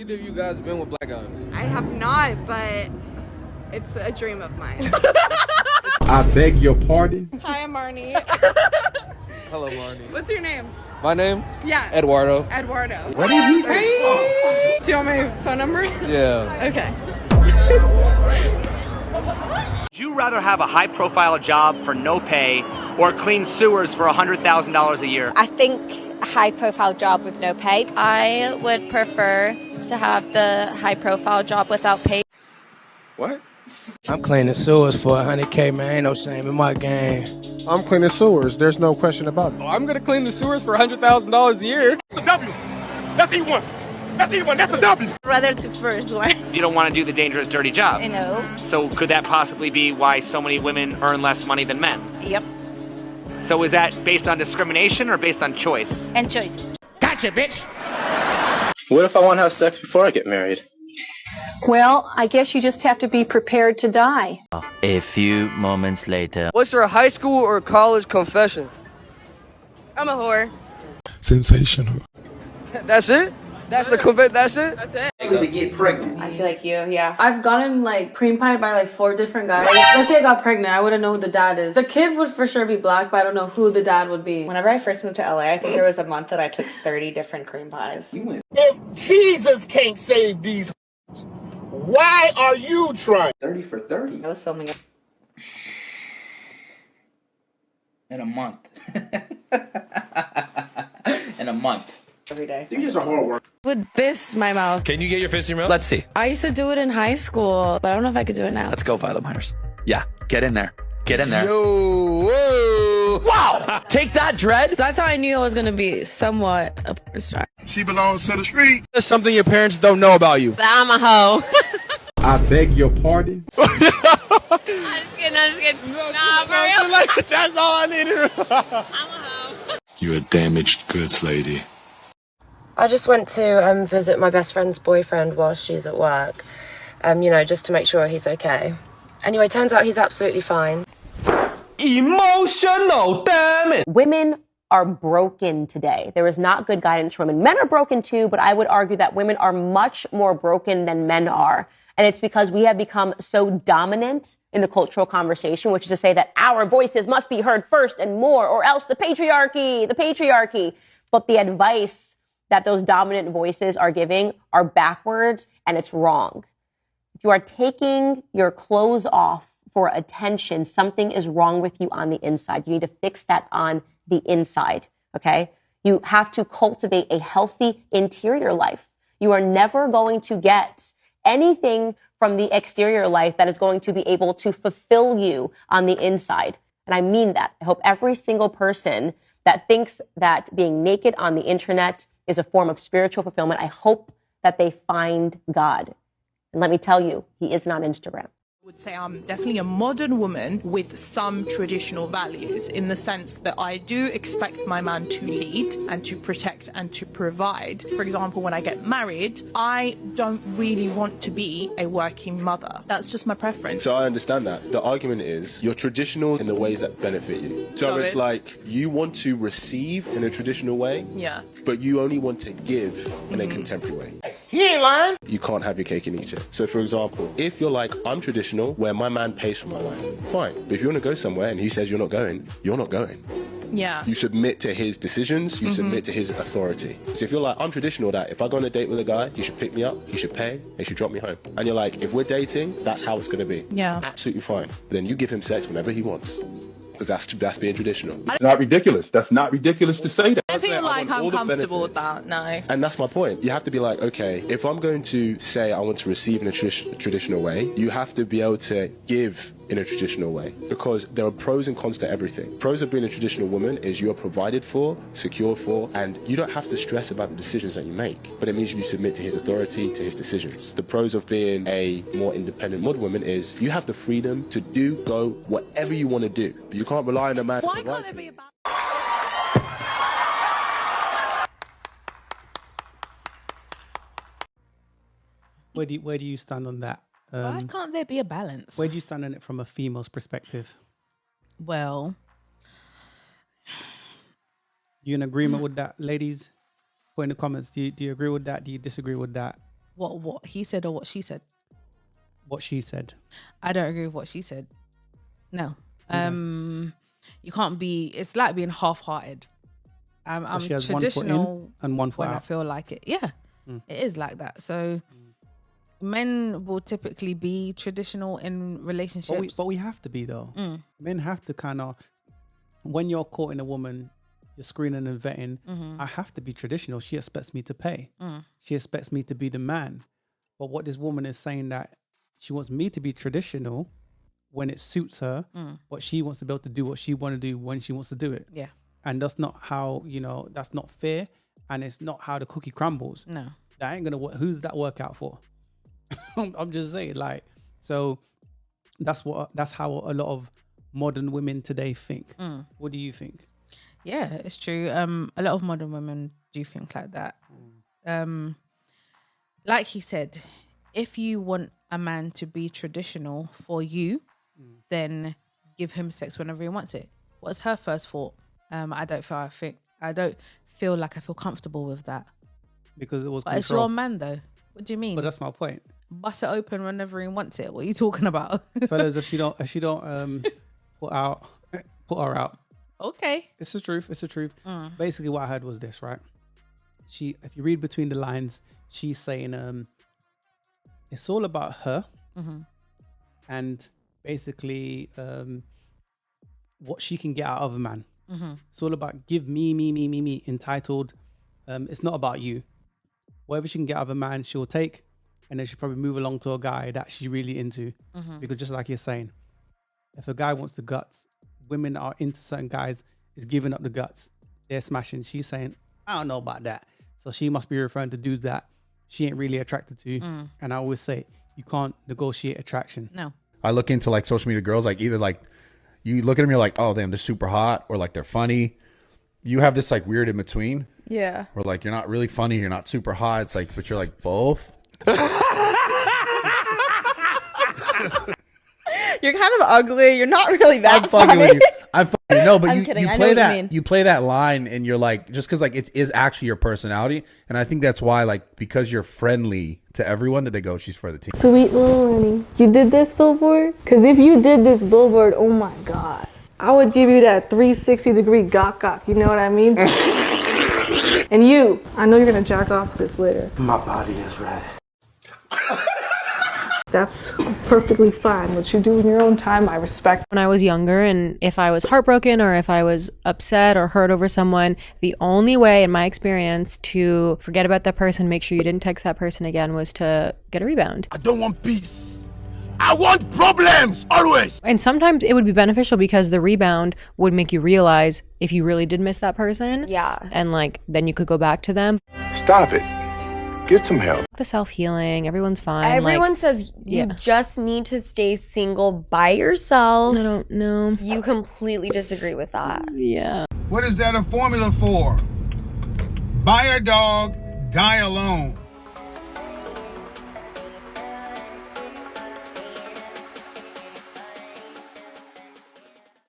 Either of you guys have been with black guys? I have not, but it's a dream of mine. I beg your pardon? Hi, I'm Marnie. Hello, Marnie. What's your name? My name? Yeah. Eduardo. Eduardo. What did he say? Do you want my phone number? Yeah. Okay. Would you rather have a high-profile job for no pay or clean sewers for $100,000 a year? I think a high-profile job with no pay. I would prefer to have the high-profile job without pay. What? I'm cleaning sewers for $100K, man. Ain't no shame in my game. I'm cleaning sewers. There's no question about it. Oh, I'm gonna clean the sewers for $100,000 a year. That's a W. That's E1. That's E1. That's a W. Rather to first one. You don't want to do the dangerous, dirty job. I know. So could that possibly be why so many women earn less money than men? Yep. So is that based on discrimination or based on choice? And choices. Gotcha, bitch. What if I want to have sex before I get married? Well, I guess you just have to be prepared to die. A few moments later. What's your high school or college confession? I'm a whore. Sensational. That's it? That's the confession? That's it? That's it. To get pregnant. I feel like you, yeah. I've gotten like cream pied by like 4 different guys. Let's say I got pregnant, I wouldn't know who the dad is. The kid would for sure be black, but I don't know who the dad would be. Whenever I first moved to LA, I think there was a month that I took 30 different cream pies. If Jesus can't save these, why are you trying? 30 for 30. I was filming it. In a month. In a month. Every day. You just a hard work. With this, my mouth. Can you get your fist in your mouth? Let's see. I used to do it in high school, but I don't know if I could do it now. Let's go, Philo Myers. Yeah, get in there. Get in there. Yo, whoa. Wow! Take that, Dread! That's how I knew I was gonna be somewhat a porn star. She belongs to the street. There's something your parents don't know about you. I'm a hoe. I beg your pardon? I'm just kidding, I'm just kidding. Nah, for real. That's all I needed. I'm a hoe. You're a damaged goods lady. I just went to visit my best friend's boyfriend while she's at work. Just to make sure he's okay. Anyway, turns out he's absolutely fine. Emotional, damn it! Women are broken today. There is not good guidance for women. Men are broken too, but I would argue that women are much more broken than men are. And it's because we have become so dominant in the cultural conversation, which is to say that our voices must be heard first and more, or else the patriarchy. But the advice that those dominant voices are giving are backwards, and it's wrong. If you are taking your clothes off for attention, something is wrong with you on the inside. You need to fix that on the inside, okay? You have to cultivate a healthy interior life. You are never going to get anything from the exterior life that is going to be able to fulfill you on the inside. And I mean that. I hope every single person that thinks that being naked on the internet is a form of spiritual fulfillment, I hope that they find God. And let me tell you, he is not on Instagram. I would say I'm definitely a modern woman with some traditional values in the sense that I do expect my man to lead and to protect and to provide. For example, when I get married, I don't really want to be a working mother. That's just my preference. So I understand that. The argument is you're traditional in the ways that benefit you. So it's like you want to receive in a traditional way, Yeah. but you only want to give in a contemporary way. He ain't lying. You can't have your cake and eat it. So for example, if you're like, I'm traditional where my man pays for my wife, fine. But if you want to go somewhere and he says you're not going, you're not going. Yeah. You submit to his decisions, you submit to his authority. So if you're like, I'm traditional that if I go on a date with a guy, he should pick me up, he should pay, he should drop me home. And you're like, if we're dating, that's how it's going to be. Yeah. Absolutely fine. But then you give him sex whenever he wants. Because that's being traditional. It's not ridiculous. That's not ridiculous to say that. I feel like I'm all the comfortable with benefits. that, no. And that's my point. You have to be like, okay, if I'm going to say I want to receive in a traditional way, you have to be able to give in a traditional way. Because there are pros and cons to everything. Pros of being a traditional woman is you are provided for, secured for, and you don't have to stress about the decisions that you make. But it means you submit to his authority, to his decisions. The pros of being a more independent modern woman is you have the freedom to go whatever you want to do. But you can't rely on a man. Why can't there be a balance? Where do you stand on that? Why can't there be a balance? Where do you stand on it from a female's perspective? Well, You in agreement with that, ladies? Put in the comments. Do you agree with that? Do you disagree with that? What he said or what she said? What she said. I don't agree with what she said. No. You can't be. It's like being half-hearted. I'm she has traditional 1 foot in and 1 foot when I out. feel like it. Yeah, it is like that. So men will typically be traditional in relationships. But we have to be though. Men have to kind of, when you're courting a woman, you're screening and vetting. I have to be traditional. She expects me to pay. She expects me to be the man. But what this woman is saying, that she wants me to be traditional when it suits her, but she wants to be able to do what she want to do when she wants to do it. Yeah. And that's not how, that's not fair. And it's not how the cookie crumbles. No. That ain't going to work. Who's that work out for? I'm just saying, like, so that's how a lot of modern women today think. What do you think? Yeah, it's true. A lot of modern women do think like that. Like he said, if you want a man to be traditional for you, then give him sex whenever he wants it. What's her first thought? I don't feel like I feel comfortable with that. Because it was But it's your man though. What do you mean? But that's my point. Bust it open whenever he wants it. What are you talking about? Fellas, if she don't put her out. Okay. It's the truth. It's the truth. Basically what I heard was this, right? If you read between the lines, she's saying it's all about her and basically what she can get out of a man. It's all about give me, entitled. It's not about you. Whatever she can get out of a man, she'll take, and then she'll probably move along to a guy that she's really into. Because just like you're saying, if a guy wants the guts, women are into certain guys is giving up the guts. They're smashing. She's saying, I don't know about that. So she must be referring to dudes that she ain't really attracted to. And I always say, you can't negotiate attraction. No. I look into like social media girls, like either like you look at them, you're like, oh damn, they're super hot, or like they're funny. You have this like weird in between. Yeah. Where like you're not really funny, you're not super hot. It's like, but you're like both. You're kind of ugly. You're not really that I'm fucking funny. with you. I'm fucking with you. No, but I'm you kidding. I know play what you that mean. you play that line, and you're like, just because like it is actually your personality, and I think that's why, like, because you're friendly to everyone, that they go, she's for the team. Sweet little Lenny, you did this billboard? Because if you did this billboard, oh my God, I would give you that 360-degree gawk, you know what I mean? And you, I know you're going to jack off to this later. My body is ready. That's perfectly fine. What you do in your own time, I respect. When I was younger, and if I was heartbroken or if I was upset or hurt over someone, the only way in my experience to forget about that person, make sure you didn't text that person again, was to get a rebound. I don't want peace. I want problems, always. And sometimes it would be beneficial because the rebound would make you realize if you really did miss that person. Yeah. And like, then you could go back to them. Stop it. Get some help. The self-healing, everyone's fine. Everyone like, says you just need to stay single by yourself. I don't know. You completely disagree with that. Yeah. What is that a formula for? Buy a dog, die alone.